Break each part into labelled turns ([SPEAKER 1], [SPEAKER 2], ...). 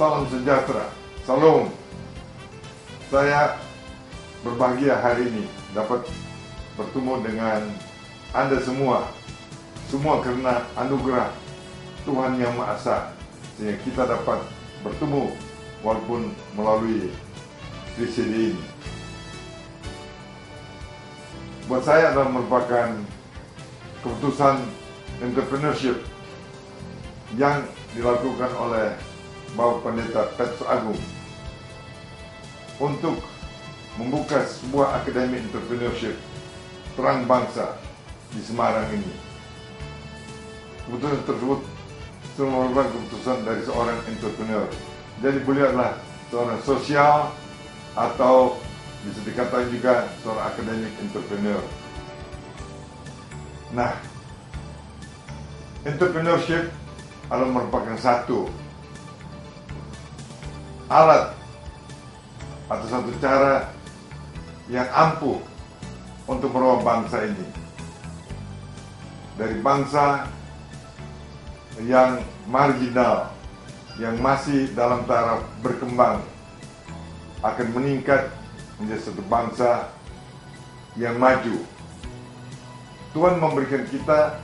[SPEAKER 1] Salam sejahtera, salam. Saya berbahagia hari ini dapat bertemu dengan Anda semua karena anugerah Tuhan Yang Maha Esa, sehingga kita dapat bertemu walaupun melalui VCD ini. Buat saya adalah merupakan keputusan entrepreneurship yang dilakukan oleh Bapak Pendeta Petrus Agung untuk membuka sebuah akademi entrepreneurship terang bangsa di Semarang ini. Keputusan tersebut merupakan keputusan dari seorang entrepreneur. Jadi beliau adalah seorang sosial atau bisa dikatakan juga seorang akademik entrepreneur. Nah, entrepreneurship adalah merupakan satu alat atau satu cara yang ampuh untuk merubah bangsa ini dari bangsa yang marginal, yang masih dalam taraf berkembang, akan meningkat menjadi satu bangsa yang maju. Tuhan memberikan kita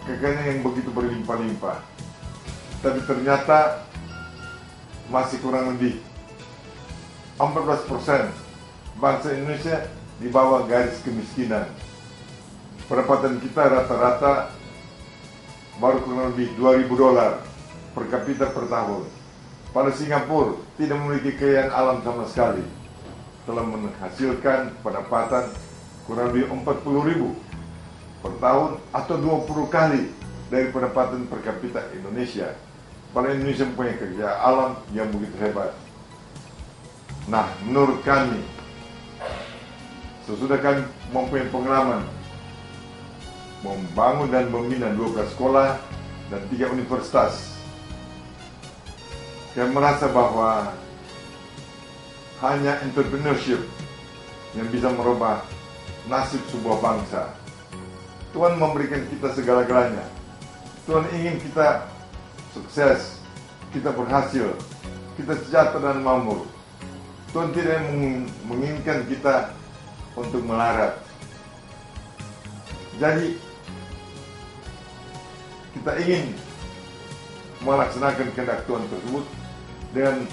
[SPEAKER 1] kekayaan yang begitu berlimpah-limpah, tapi ternyata masih kurang lebih 14% bangsa Indonesia di bawah garis kemiskinan. Pendapatan kita rata-rata baru kurang lebih $2.000 per kapita per tahun. Pada Singapura tidak memiliki kekayaan alam sama sekali, telah menghasilkan pendapatan kurang lebih 40.000 per tahun atau 20 kali dari pendapatan per kapita Indonesia. Pada Indonesia mempunyai kekayaan alam yang begitu hebat. Nah, menurut kami, sesudah kami mempunyai pengalaman membangun dan membina 12 sekolah dan 3 universitas, saya merasa bahwa hanya entrepreneurship yang bisa merubah nasib sebuah bangsa. Tuhan memberikan kita segala-galanya. Tuhan ingin kita sukses, kita berhasil, kita sejahtera dan makmur. Tuhan tidak menginginkan kita untuk melarat. Jadi, kita ingin melaksanakan kehendak Tuhan tersebut dengan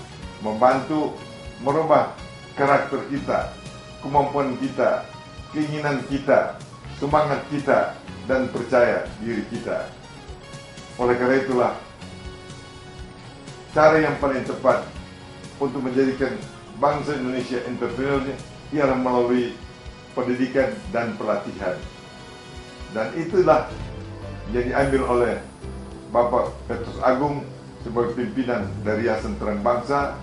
[SPEAKER 1] membantu merubah karakter kita, kemampuan kita, keinginan kita, semangat kita, dan percaya diri kita. Oleh karena itulah, cara yang paling tepat untuk menjadikan bangsa Indonesia entrepreneur ialah melalui pendidikan dan pelatihan. Dan itulah yang diambil oleh Bapak Petrus Agung sebagai pimpinan dari Yayasan Terang Bangsa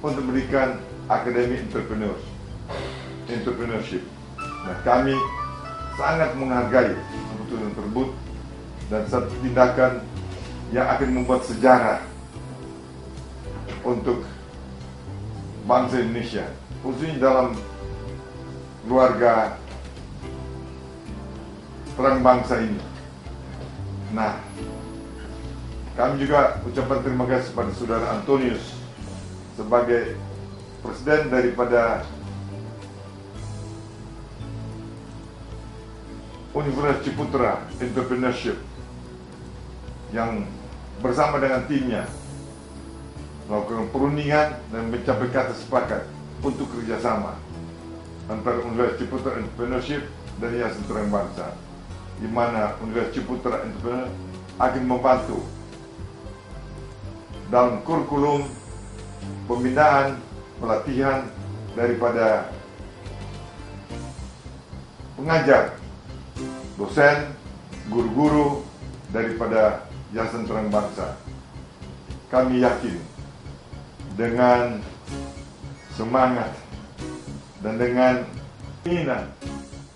[SPEAKER 1] untuk memberikan akademi entrepreneurship. Nah, kami sangat menghargai keputusan tersebut dan satu tindakan yang akan membuat sejarah untuk bangsa Indonesia, khususnya dalam keluarga terang bangsa ini. Nah, kami juga ucapkan terima kasih kepada Saudara Antonius sebagai presiden daripada Universitas Ciputra Entrepreneurship yang bersama dengan timnya melakukan perundingan dan mencapai kata sepakat untuk kerjasama antara Universitas Ciputra Entrepreneurship dan Yayasan Terang Bangsa, di mana Universitas Ciputra Entrepreneurship akan membantu dalam kurikulum pembinaan, pelatihan daripada pengajar, dosen, guru-guru daripada Yayasan Terang Bangsa. Kami yakin dengan semangat dan dengan keinginan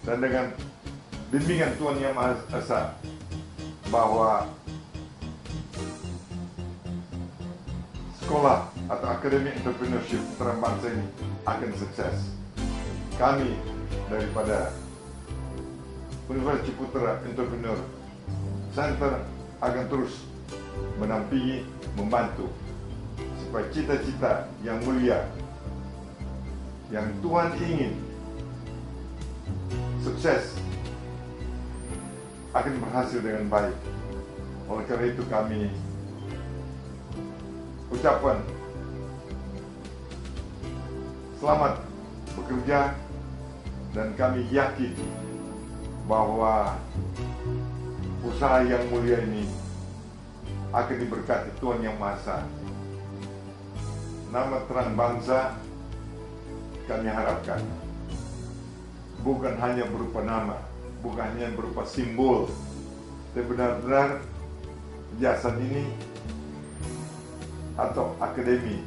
[SPEAKER 1] dan dengan bimbingan Tuhan Yang Maha Esa bahwa sekolah atau akademi entrepreneurship Terang Bangsa ini akan sukses. Kami daripada Universitas Ciputra Entrepreneur Center akan terus menampingi, membantu supaya cita-cita yang mulia yang Tuhan ingin sukses akan berhasil dengan baik. Oleh karena itu kami ucapkan selamat bekerja, dan kami yakin bahwa usaha yang mulia ini akan diberkati Tuhan Yang Maha Esa. Nama terang bangsa kami harapkan bukan hanya berupa nama, bukan hanya berupa simbol, tapi benar-benar yayasan ini atau Akademi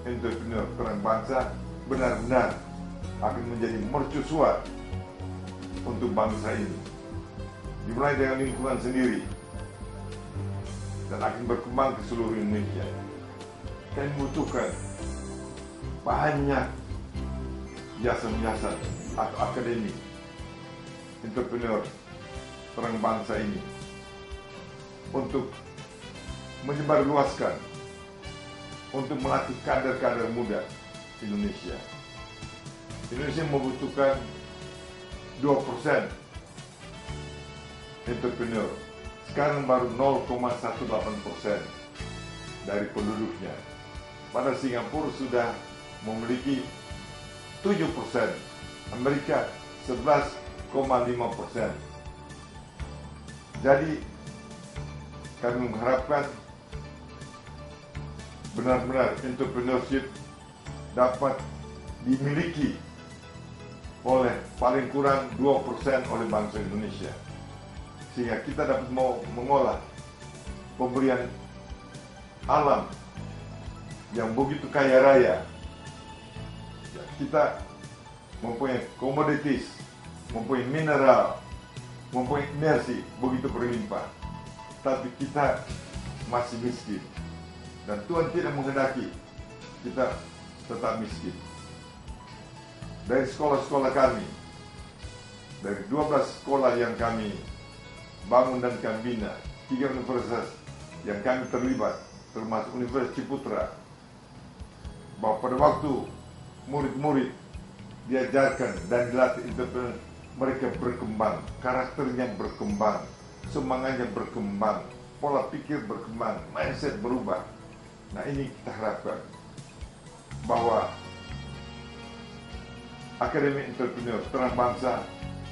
[SPEAKER 1] Entrepreneur Terang Bangsa benar-benar akan menjadi mercusuar untuk bangsa ini, dimulai dengan lingkungan sendiri dan akan berkembang ke seluruh Indonesia. Kami membutuhkan banyak yayasan-yayasan atau akademi entrepreneur terang bangsa ini untuk menyebarluaskan, untuk melatih kader-kader muda Indonesia. Indonesia membutuhkan 2% entrepreneur. Sekarang baru 0,18% dari penduduknya. Pada Singapura sudah memiliki 7%, Amerika 11,5%. Jadi kami mengharapkan benar-benar entrepreneurship dapat dimiliki oleh paling kurang 2% oleh bangsa Indonesia, sehingga kita dapat mengolah pemberian alam yang begitu kaya raya. Kita mempunyai komoditas, mempunyai mineral, mempunyai energi begitu berlimpah, tapi kita masih miskin, dan Tuhan tidak menghendaki kita tetap miskin. Dari sekolah-sekolah kami, dari 12 sekolah yang kami bangun dan kami bina, 3 universitas yang kami terlibat, termasuk Universitas Ciputra, bahwa pada waktu murid-murid diajarkan dan dilatih entrepreneur, mereka berkembang, karakternya berkembang, semangatnya berkembang, pola pikir berkembang, mindset berubah. Nah, ini kita harapkan bahwa Akademi Entrepreneur Terang Bangsa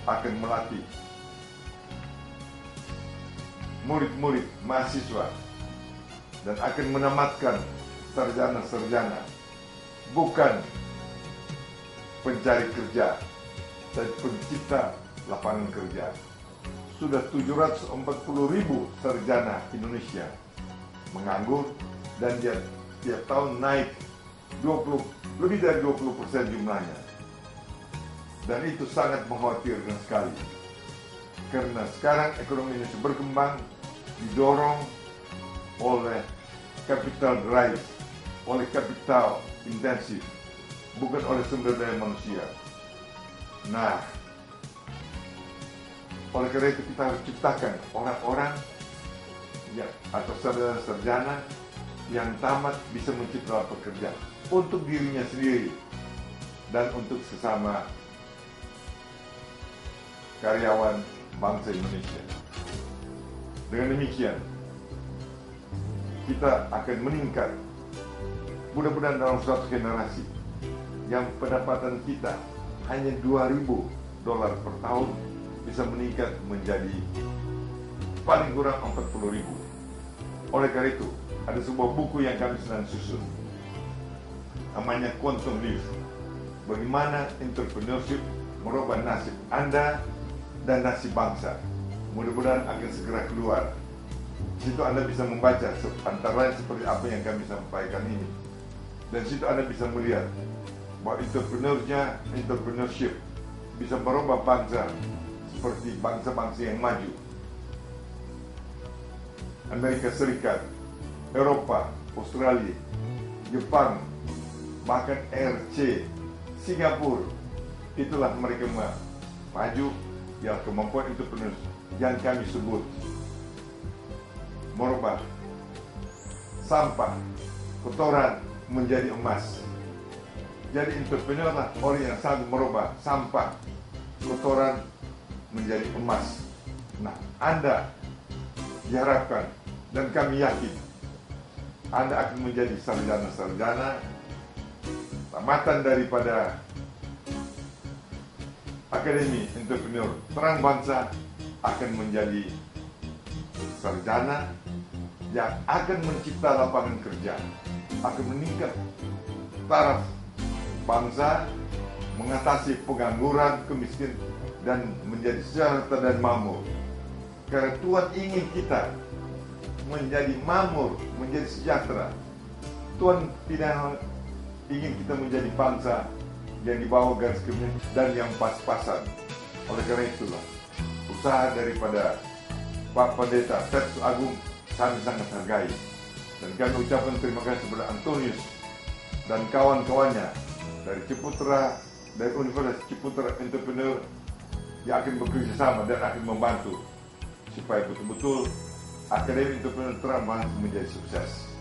[SPEAKER 1] akan melatih murid-murid mahasiswa dan akan menamatkan sarjana-sarjana, bukan pencari kerja, tapi pencipta lapangan kerja. Sudah 740.000 sarjana Indonesia menganggur, dan dia tiap tahun naik lebih dari 20% jumlahnya. Dan itu sangat mengkhawatirkan sekali, karena sekarang ekonomi Indonesia berkembang didorong oleh capital drive, oleh kapital intensif, bukan oleh sumber daya manusia. Nah, oleh karena itu kita harus ciptakan orang-orang yang atau sarjana yang tamat bisa menciptakan pekerjaan untuk dirinya sendiri dan untuk sesama karyawan bangsa Indonesia. Dengan demikian, kita akan meningkat, mudah-mudahan dalam suatu generasi yang pendapatan kita hanya $2.000 per tahun bisa meningkat menjadi paling kurang 40.000. Oleh karena itu, ada sebuah buku yang kami sedang susun, namanya Quantum Leap. Bagaimana entrepreneurship merubah nasib Anda dan nasib bangsa. Mudah-mudahan akan segera keluar. Di situ Anda bisa membaca antara lain seperti apa yang kami sampaikan ini. Dan di situ Anda bisa melihat bahwa entrepreneurship bisa merubah bangsa seperti bangsa-bangsa yang maju. Amerika Serikat, Eropa, Australia, Jepang, bahkan RC, Singapura. Itulah mereka maju yang kemampuan entrepreneur yang kami sebut merubah sampah, kotoran menjadi emas. Jadi entrepreneur lah orang yang sanggup merubah sampah, kotoran menjadi emas. Nah, Anda diharapkan dan kami yakin Anda akan menjadi sarjana-sarjana tamatan daripada Akademi Entrepreneur Terang Bangsa, akan menjadi sarjana yang akan mencipta lapangan kerja, akan meningkat taraf bangsa, mengatasi pengangguran, kemiskinan, dan menjadi sejahtera dan makmur. Karena Tuhan ingin kita menjadi makmur, menjadi sejahtera. Tuhan tidak ingin kita menjadi bangsa yang dibawa garis kemiskinan dan yang pas-pasan. Oleh karena itulah, usaha daripada Pak Pendeta Tertus Agung kami sangat hargai. Dan kami ucapkan terima kasih kepada Antonius dan kawan-kawannya dari Ciputra, dari Universitas Ciputra Entrepreneur yang akan bekerja sama dan akan membantu supaya betul-betul Akademi Entrepreneur Terang Bangsa menjadi sukses.